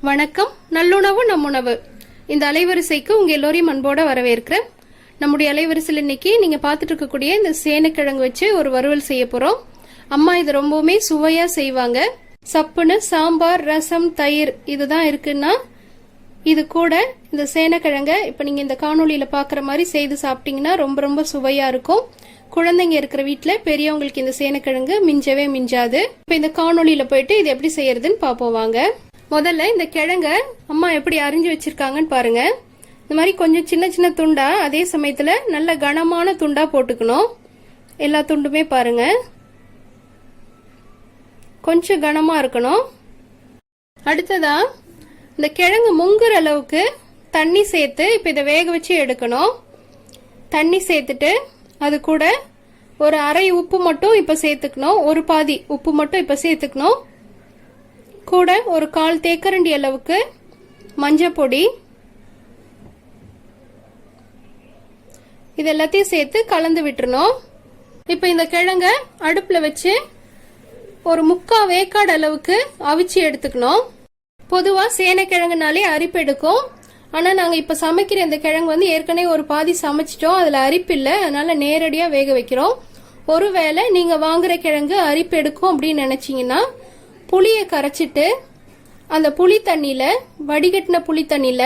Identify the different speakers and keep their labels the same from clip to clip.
Speaker 1: வணக்கம். நல்லுணவு நம்முணவு இந்த அலைவரிசைக்கு உங்க எல்லோரையும் அன்போட வரவேற்கிறேன். நம்முடைய அலைவரிசையில் இன்னைக்கு நீங்க பார்த்துட்டு இருக்கக்கூடிய இந்த சேனைக்கிழங்கு வச்சு ஒரு வறுவல் செய்ய போறோம். அம்மா இது ரொம்பவுமே சுவையா செய்வாங்க. சப்புன்னு சாம்பார், ரசம், தயிர் இதுதான் இருக்குன்னா இது கூட இந்த சேனைக்கிழங்க இப்ப நீங்க இந்த காணொலியில பாக்குற மாதிரி செய்து சாப்பிட்டீங்கன்னா ரொம்ப ரொம்ப சுவையா இருக்கும். குழந்தைங்க இருக்கிற வீட்டுல பெரியவங்களுக்கு இந்த சேனைக்கிழங்கு மிஞ்சவே மிஞ்சாது. இப்ப இந்த காணொலியில போயிட்டு இது எப்படி செய்யறதுன்னு பாப்போம் வாங்க. முதல்ல இந்த கிழங்க அம்மா எப்படி அரிஞ்சு வச்சிருக்காங்கன்னு பாருங்க. இந்த மாதிரி கொஞ்சம் சின்ன சின்ன துண்டா, அதே சமயத்துல நல்ல கனமான துண்டா போட்டுக்கணும். எல்லா துண்டுமே பாருங்க கொஞ்சம் கனமா இருக்கணும். அடுத்ததா இந்த கிழங்கு முங்குற அளவுக்கு தண்ணி சேர்த்து இப்ப இதை வேக வச்சு எடுக்கணும். தண்ணி சேர்த்துட்டு அது கூட ஒரு அரை உப்பு மட்டும் இப்ப சேர்த்துக்கணும். ஒரு பாதி உப்பு மட்டும் இப்ப சேர்த்துக்கணும். கூட ஒரு 1/4 தேக்கரண்டி அளவுக்கு மஞ்சள் பொடி, இது எல்லாத்தையும் சேர்த்து கலந்து விட்டுறணும். இப்ப இந்த கிழங்க அடுப்புல வச்சு ஒரு 3/4 வேக்காடு அளவுக்கு அவிச்சு எடுத்துக்கணும். பொதுவா சேனைக்கிழங்குனாலே அரிப்பு எடுக்கும். ஆனா நாங்க இப்ப சமைக்கிற இந்த கிழங்கு வந்து ஏற்கனவே ஒரு பாதி சமைச்சிட்டோம், அதுல அரிப்பு இல்லை, அதனால நேரடியா வேக வைக்கிறோம். ஒருவேளை நீங்க வாங்குற கிழங்கு அரிப்பு எடுக்கும் அப்படின்னு நினைச்சீங்கன்னா புளியை கரைச்சிட்டு அந்த புளி தண்ணியில, வடிகட்டின புளி தண்ணியில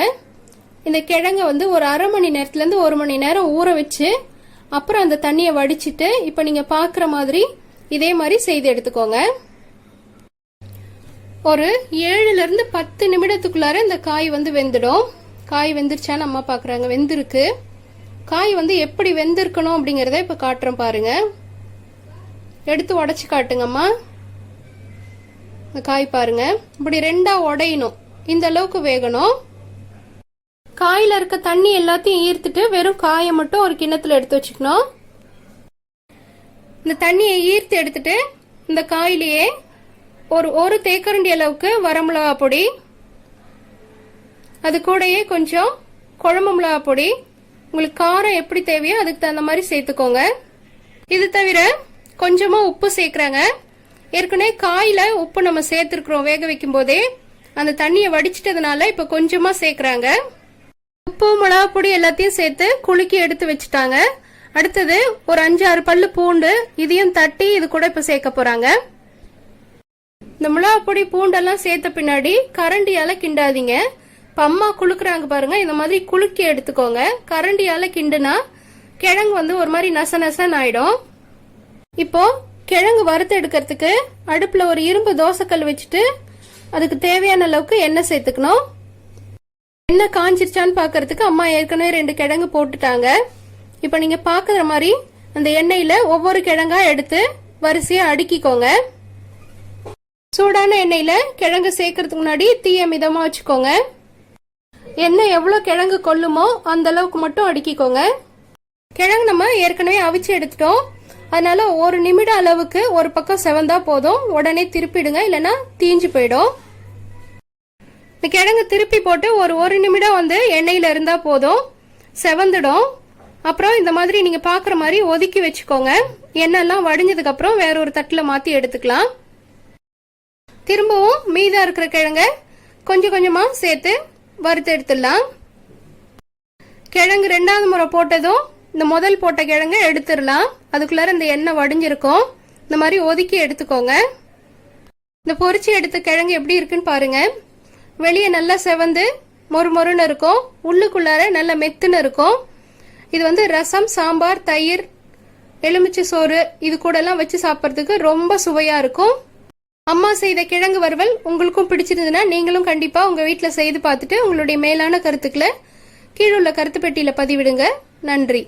Speaker 1: இந்த கிழங்க வந்து ஒரு அரை மணி நேரத்துல இருந்து 1 மணி நேரம் ஊற வச்சு அப்புறம் அந்த தண்ணியை வடிச்சிட்டு இப்ப நீங்க பாக்குற மாதிரி இதே மாதிரி செய்து எடுத்துக்கோங்க. ஒரு 7ல இருந்து 10 நிமிடத்துக்குள்ளார இந்த காய் வந்து வெந்துடும். காய் வெந்துருச்சான்னு அம்மா பாக்குறாங்க. வெந்திருக்கு. காய் வந்து எப்படி வெந்திருக்கணும் அப்படிங்கறத இப்ப காட்டுறோம் பாருங்க. எடுத்து உடைச்சு காட்டுங்கம்மா. இந்த காய் பாருங்க இப்படி 2ஆ உடையணும், இந்த அளவுக்கு வேகணும். காயில இருக்க தண்ணி எல்லாத்தையும் ஈர்த்துட்டு வெறும் காயை மட்டும் ஒரு கிண்ணத்துல எடுத்து வச்சுக்கணும். இந்த தண்ணியை ஈர்த்து எடுத்துட்டு இந்த காயிலேயே ஒரு தேக்கரண்டி அளவுக்கு வரமிளகா பொடி, அது கூடயே கொஞ்சம் குழம்பு மிளகா பொடி, உங்களுக்கு காரம் எப்படி தேவையோ அதுக்கு தகுந்த மாதிரி சேர்த்துக்கோங்க. இது தவிர கொஞ்சமா உப்பு சேர்க்கறாங்க. ஏற்கனவே காயில உப்பு நம்ம சேர்த்திருக்கிறோம் வேக வைக்கும் போதே, அந்த தண்ணியை வடிச்சிட்டதுனால இப்ப கொஞ்சமா சேர்க்கறாங்க. உப்பு, மிளகா பொடி எல்லாத்தையும் சேர்த்து குலுக்கி எடுத்து வச்சுட்டாங்க. அடுத்தது ஒரு 5-6 பல்லு பூண்டு, இதையும் தட்டி இது கூட இப்ப சேர்க்க போறாங்க. இந்த மிளகா பொடி பூண்டெல்லாம் சேர்த்த பின்னாடி கரண்டியால கிண்டாதீங்க. இப்ப அம்மா குளுக்குறாங்க பாருங்க, இந்த மாதிரி குலுக்கி எடுத்துக்கோங்க. கரண்டியால கிண்டுனா கிழங்கு வந்து ஒரு மாதிரி நச நசன்னு ஆயிடும். இப்போ கிழங்கு வறுத்து எடுக்கிறதுக்கு அடுப்புல ஒரு இரும்பு தோசைக்கல் வச்சுட்டு அதுக்கு தேவையான அளவுக்கு எண்ணெய் சேர்த்துக்கணும். எண்ணெய் காஞ்சிருச்சான்னு பாக்கிறதுக்கு அம்மா ஏற்கனவே 2 கிழங்கு போட்டுட்டாங்க. இப்ப நீங்க பாக்குற மாதிரி அந்த எண்ணெயில ஒவ்வொரு கிழங்கா எடுத்து வரிசையா அடுக்கிக்கோங்க. சூடான எண்ணெயில கிழங்கு சேர்க்கறதுக்கு முன்னாடி தீய மிதமா வச்சுக்கோங்க. எண்ணெய் எவ்வளவு கிழங்கு கொள்ளுமோ அந்த அளவுக்கு மட்டும் அடுக்கிக்கோங்க. கிழங்கு நம்ம ஏற்கனவே அவிச்சு எடுத்துட்டோம், அதனால 1 நிமிடம் அளவுக்கு ஒரு பக்கம் செவந்தா போதும். உடனே திருப்பிடுங்க, இல்லைன்னா தீஞ்சு போயிடும். இந்த கிழங்கு திருப்பி போட்டு ஒரு நிமிடம் வந்து எண்ணெயில இருந்தா போதும், செவந்துடும். அப்புறம் இந்த மாதிரி நீங்க பாக்குற மாதிரி ஒதுக்கி வச்சுக்கோங்க. எண்ணெய் எல்லாம் வடிஞ்சதுக்கு அப்புறம் வேற ஒரு தட்டுல மாத்தி எடுத்துக்கலாம். திரும்பவும் மீதா இருக்கிற கிழங்க கொஞ்சம் கொஞ்சமா சேர்த்து வறுத்து எடுத்துடலாம். கிழங்கு 2வது முறை போட்டதும் இந்த முதல் போட்ட கிழங்க எடுத்துடலாம். அதுக்குள்ளார இந்த எண்ணெய் வடிஞ்சிருக்கும். இந்த மாதிரி ஒதுக்கி எடுத்துக்கோங்க. இந்த பொரிச்சு எடுத்த கிழங்கு எப்படி இருக்குன்னு பாருங்க. வெளியே நல்லா செவந்து மொறுமொறுன்னு இருக்கும், உள்ளுக்குள்ளார நல்ல மெத்துன்னு இருக்கும். இது வந்து ரசம், சாம்பார், தயிர், எலுமிச்சை சோறு இது கூட எல்லாம் வச்சு சாப்பிட்றதுக்கு ரொம்ப சுவையா இருக்கும். அம்மா செய்த கிழங்கு வறுவல் உங்களுக்கும் பிடிச்சிருந்ததுன்னா நீங்களும் கண்டிப்பா உங்க வீட்டுல செய்து பார்த்துட்டு உங்களுடைய மேலான கருத்துக்களை கீழுள்ள கருத்து பெட்டியில பதிவிடுங்க. நன்றி.